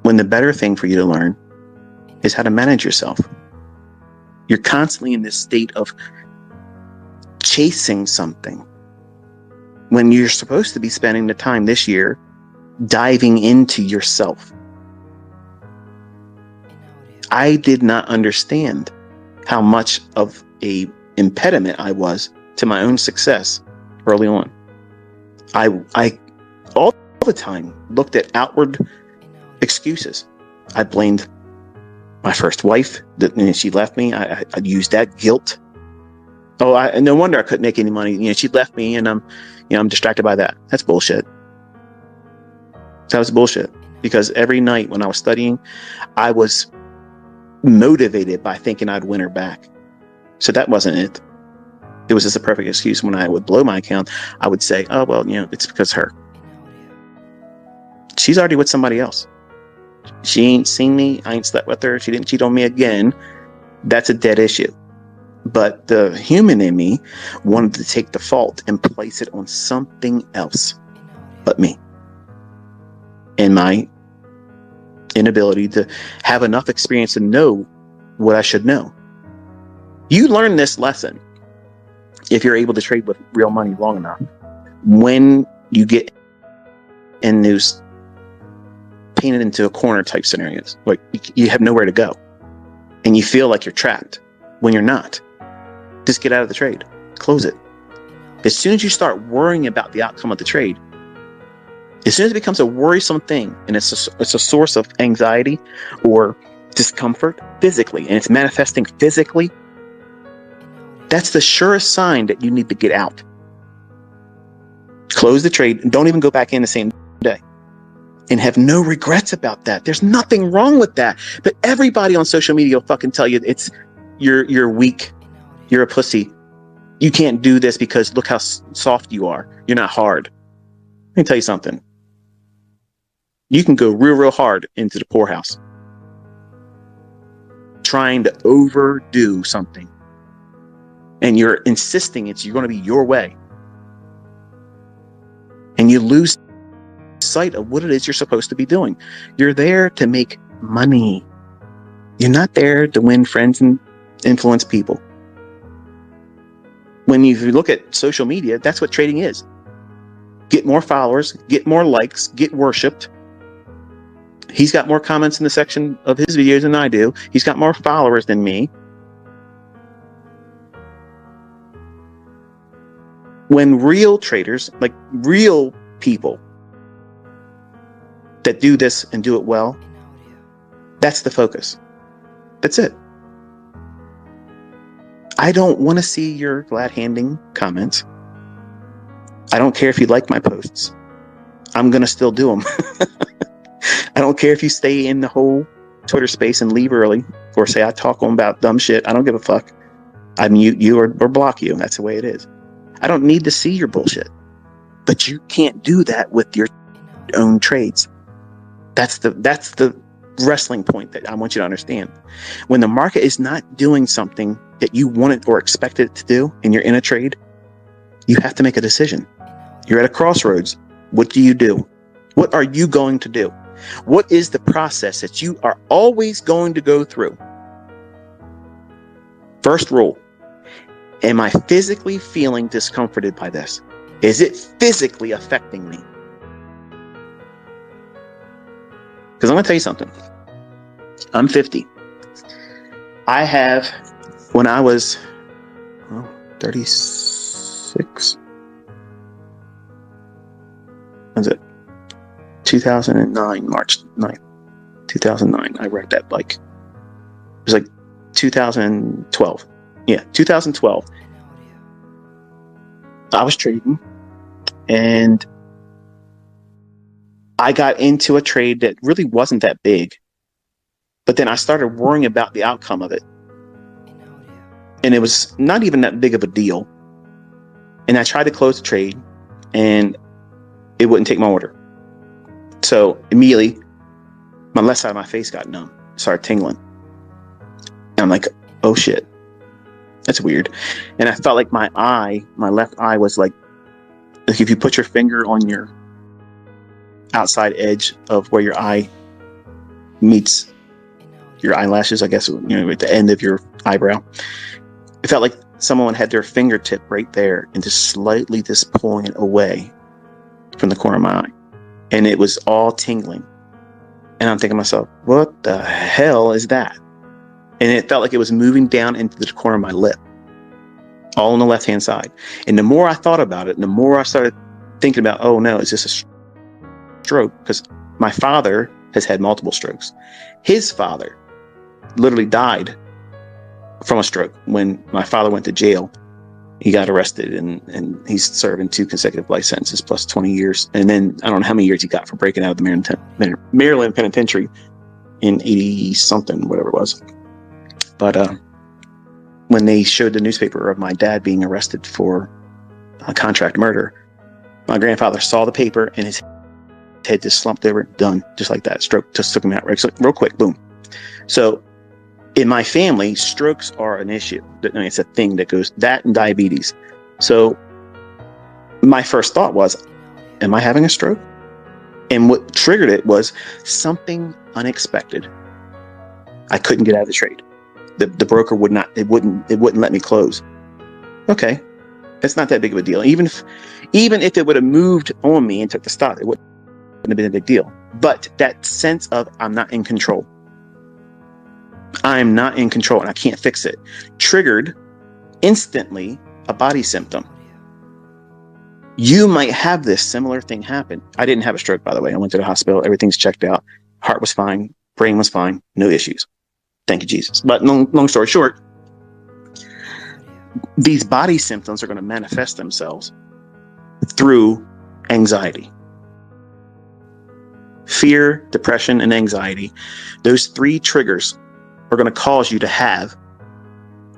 when the better thing for you to learn is how to manage yourself. You're constantly in this state of chasing something when you're supposed to be spending the time this year diving into yourself. I did not understand how much of a impediment I was to my own success early on. I all the time looked at outward excuses. I blamed my first wife that she left me. I used that guilt. Oh, no wonder I couldn't make any money. She left me, and I'm distracted by that. That's bullshit. That was bullshit. Because every night when I was studying, I was motivated by thinking I'd win her back. So that wasn't it. It was just a perfect excuse. When I would blow my account, I would say, oh, well, it's because her. She's already with somebody else. She ain't seen me. I ain't slept with her. She didn't cheat on me again. That's a dead issue. But the human in me wanted to take the fault and place it on something else but me. And my inability to have enough experience to know what I should know. You learn this lesson if you're able to trade with real money long enough. When you get in those painted into a corner type scenarios, like you have nowhere to go and you feel like you're trapped when you're not, just get out of the trade, close it. As soon as you start worrying about the outcome of the trade, as soon as it becomes a worrisome thing and it's a source of anxiety or discomfort physically, and it's manifesting physically, that's the surest sign that you need to get out. Close the trade and don't even go back in the same day. And have no regrets about that. There's nothing wrong with that. But everybody on social media will fucking tell you you're weak. You're a pussy. You can't do this because look how soft you are. You're not hard. Let me tell you something. You can go real hard into the poorhouse, trying to overdo something. And you're insisting you're going to be your way. And you lose sight of what it is you're supposed to be doing. You're there to make money. You're not there to win friends and influence people. When you look at social media, that's what trading is. Get more followers, get more likes, get worshipped. He's got more comments in the section of his videos than I do. He's got more followers than me. When real traders, like real people that do this and do it well, that's the focus. That's it. I don't want to see your glad-handing comments. I don't care if you like my posts. I'm going to still do them. I don't care if you stay in the whole Twitter space and leave early or say I talk on about dumb shit. I don't give a fuck. I mute you or block you. That's the way it is. I don't need to see your bullshit. But you can't do that with your own trades. That's the wrestling point that I want you to understand. When the market is not doing something that you wanted or expected it to do and you're in a trade, you have to make a decision. You're at a crossroads. What do you do? What are you going to do? What is the process that you are always going to go through? First rule. Am I physically feeling discomforted by this? Is it physically affecting me? Because I'm going to tell you something. I'm 50. I have, when I was 36, what was it? 2009, March 9th, 2009, I wrecked that bike. It was like 2012. Yeah, 2012. I was trading and I got into a trade that really wasn't that big. But then I started worrying about the outcome of it. And it was not even that big of a deal. And I tried to close the trade and it wouldn't take my order. So immediately, my left side of my face got numb, started tingling. And I'm like, oh shit, that's weird. And I felt like my left eye was like if you put your finger on your outside edge of where your eye meets your eyelashes, I guess, at the end of your eyebrow. It felt like someone had their fingertip right there and just slightly just pulling it away from the corner of my eye. And it was all tingling. And I'm thinking to myself, what the hell is that? And it felt like it was moving down into the corner of my lip, all on the left-hand side. And the more I thought about it, and the more I started thinking about, oh no, is this a stroke? Because my father has had multiple strokes. His father literally died from a stroke when my father went to jail. He got arrested and he's serving 2 consecutive life sentences plus 20 years. And then I don't know how many years he got for breaking out of the Maryland penitentiary in 80 something, whatever it was. But when they showed the newspaper of my dad being arrested for contract murder, my grandfather saw the paper and his head just slumped over, done, just like that. Stroke just took him out real quick, boom. So in my family, strokes are an issue. It's a thing that goes, that and diabetes. So my first thought was, am I having a stroke? And what triggered it was something unexpected. I couldn't get out of the trade. The broker wouldn't let me close. Okay, that's not that big of a deal. Even if it would have moved on me and took the stock, it wouldn't have been a big deal. But that sense of I'm not in control. I'm not in control and I can't fix it triggered instantly a body symptom. You might have this similar thing happen. I didn't have a stroke, by the way. I went to the hospital. Everything's checked out. Heart was fine. Brain was fine. No issues. Thank you, Jesus. But long story short, these body symptoms are going to manifest themselves through anxiety. Fear, depression, and anxiety. Those 3 triggers are going to cause you to have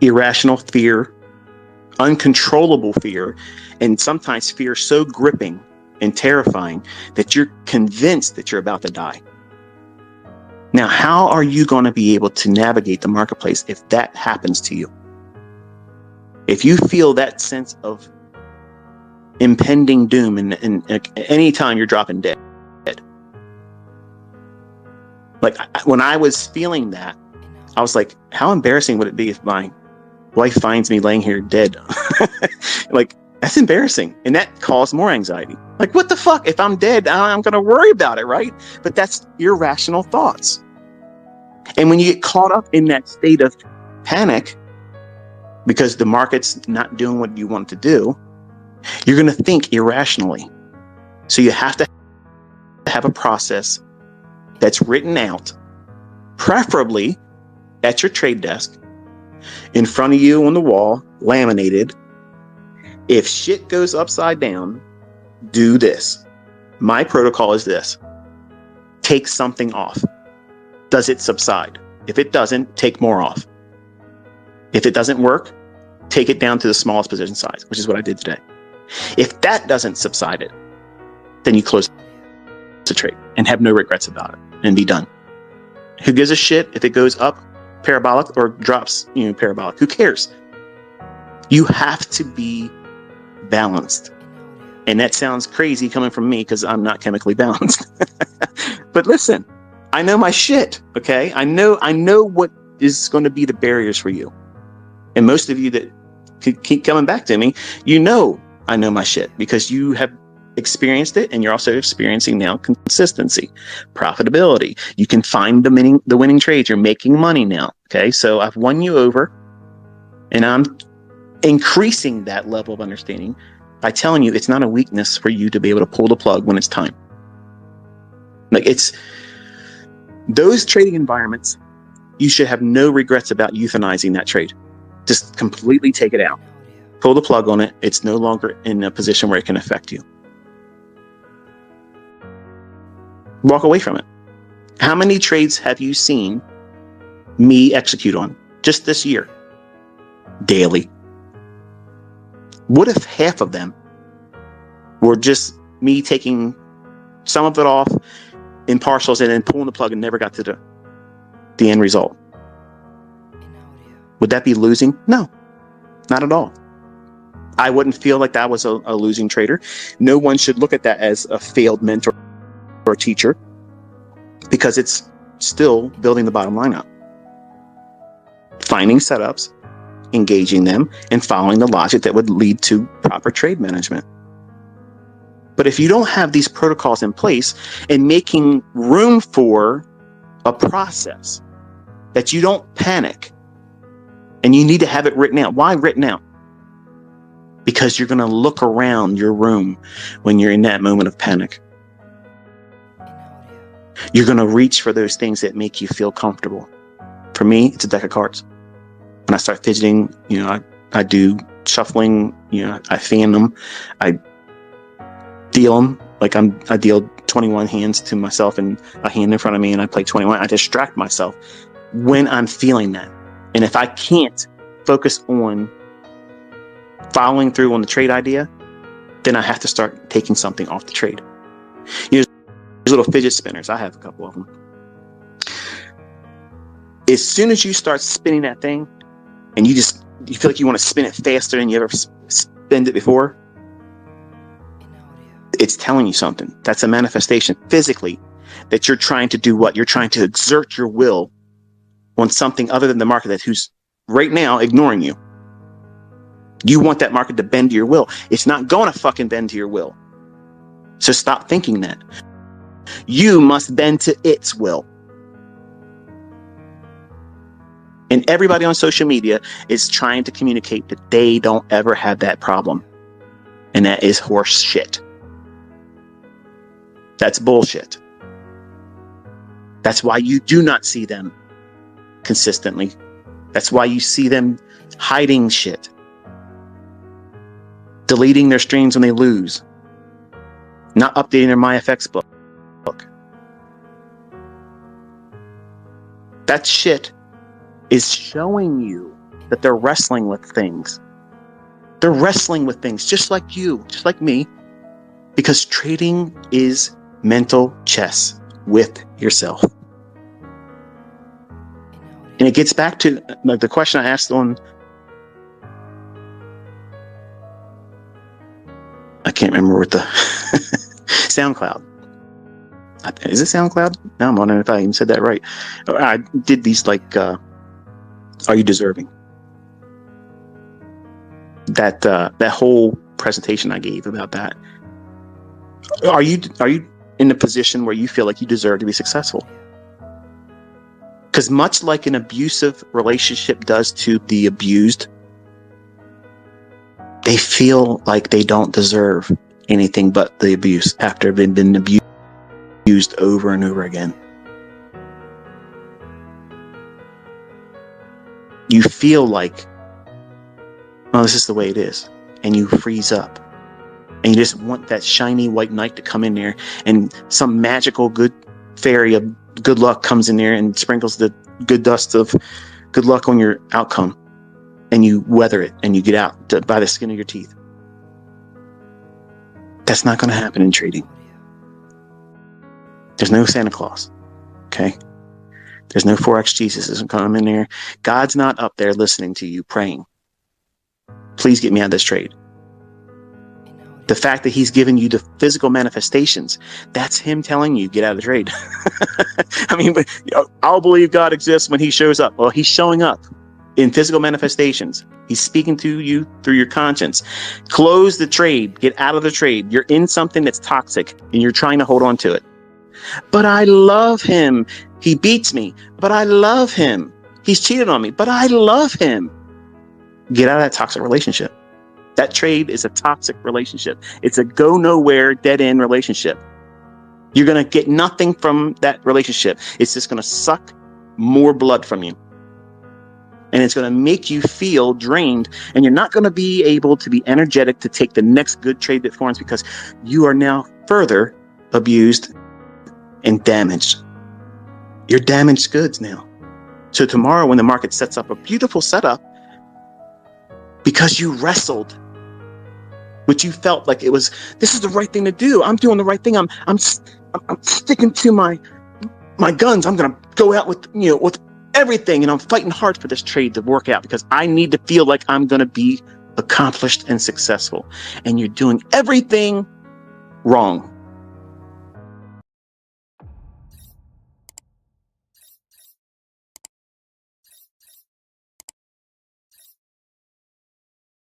irrational fear, uncontrollable fear, and sometimes fear so gripping and terrifying that you're convinced that you're about to die. Now, how are you going to be able to navigate the marketplace if that happens to you? If you feel that sense of impending doom and any time you're dropping dead. Like when I was feeling that, I was like, how embarrassing would it be if my wife finds me laying here dead? Like, that's embarrassing. And that caused more anxiety. Like, what the fuck? If I'm dead, I'm going to worry about it, right? But that's irrational thoughts. And when you get caught up in that state of panic, because the market's not doing what you want to do, you're going to think irrationally. So you have to have a process that's written out, preferably at your trade desk, in front of you on the wall, laminated. If shit goes upside down, do this. My protocol is this. Take something off. Does it subside? If it doesn't, take more off. If it doesn't work, take it down to the smallest position size, which is what I did today. If that doesn't subside it, then you close the trade and have no regrets about it and be done. Who gives a shit if it goes up parabolic or drops, parabolic? Who cares? You have to be balanced. And that sounds crazy coming from me because I'm not chemically balanced. But listen, I know my shit, okay? I know what is going to be the barriers for you. And most of you that keep coming back to me, I know my shit because you have experienced it, and you're also experiencing now consistency, profitability. You can find the winning trades. You're making money now. Okay, so I've won you over, and I'm increasing that level of understanding by telling you it's not a weakness for you to be able to pull the plug when it's time. Like, it's those trading environments, you should have no regrets about euthanizing that trade. Just completely take it out. Pull the plug on it. It's no longer in a position where it can affect you. Walk away from it. How many trades have you seen me execute on just this year? Daily. What if half of them were just me taking some of it off in partials and then pulling the plug and never got to the end result? Would that be losing? No, not at all. I wouldn't feel like that was a losing trader. No one should look at that as a failed mentor or teacher, because it's still building the bottom line up. Finding setups, engaging them, and following the logic that would lead to proper trade management. But if you don't have these protocols in place and making room for a process that you don't panic, and you need to have it written out. Why written out? Because you're going to look around your room when you're in that moment of panic. You're going to reach for those things that make you feel comfortable. For me, it's a deck of cards. When I start fidgeting, I do shuffling, I fan them. I deal them like I deal 21 hands to myself and a hand in front of me, and I play 21. I distract myself when I'm feeling that. And if I can't focus on following through on the trade idea, then I have to start taking something off the trade. These little fidget spinners, I have a couple of them. As soon as you start spinning that thing, and you feel like you want to spin it faster than you ever spun it before, it's telling you something. That's a manifestation physically that you're trying to do what? You're trying to exert your will on something other than the market who's right now ignoring you. You want that market to bend to your will. It's not going to fucking bend to your will. So stop thinking that. You must bend to its will. And everybody on social media is trying to communicate that they don't ever have that problem. And that is horse shit. That's bullshit. That's why you do not see them consistently. That's why you see them hiding shit. Deleting their streams when they lose. Not updating their MyFX book. That shit is showing you that they're wrestling with things. They're wrestling with things just like you, just like me, because trading is mental chess with yourself. And it gets back to the question I asked on, I can't remember what the SoundCloud. Is it SoundCloud? Now I'm wondering if I even said that right. I did these are you deserving? That whole presentation I gave about that. Are you in a position where you feel like you deserve to be successful? Because much like an abusive relationship does to the abused, they feel like they don't deserve anything but the abuse after they've been abused over and over again. You feel like, oh, this is the way it is. And you freeze up. And you just want that shiny white knight to come in there, and some magical good fairy of good luck comes in there and sprinkles the good dust of good luck on your outcome. And you weather it and you get out by the skin of your teeth. That's not going to happen in trading. There's no Santa Claus. Okay? There's no Forex Jesus isn't coming in there. God's not up there listening to you praying. Please get me out of this trade. The fact that he's given you the physical manifestations, that's him telling you, get out of the trade. I mean, but I'll believe God exists when he shows up. Well, he's showing up in physical manifestations. He's speaking to you through your conscience. Close the trade. Get out of the trade. You're in something that's toxic and you're trying to hold on to it. But I love him. He beats me, but I love him. He's cheated on me, but I love him. Get out of that toxic relationship. That trade is a toxic relationship. It's a go nowhere, dead end relationship. You're going to get nothing from that relationship. It's just going to suck more blood from you. And it's going to make you feel drained. And you're not going to be able to be energetic to take the next good trade that forms, because you are now further abused and damaged. You're damaged goods now. So tomorrow when the market sets up a beautiful setup, because you wrestled, which you felt like it was, this is the right thing to do. I'm doing the right thing. I'm sticking to my guns. I'm going to go out with everything, and I'm fighting hard for this trade to work out because I need to feel like I'm going to be accomplished and successful. And you're doing everything wrong.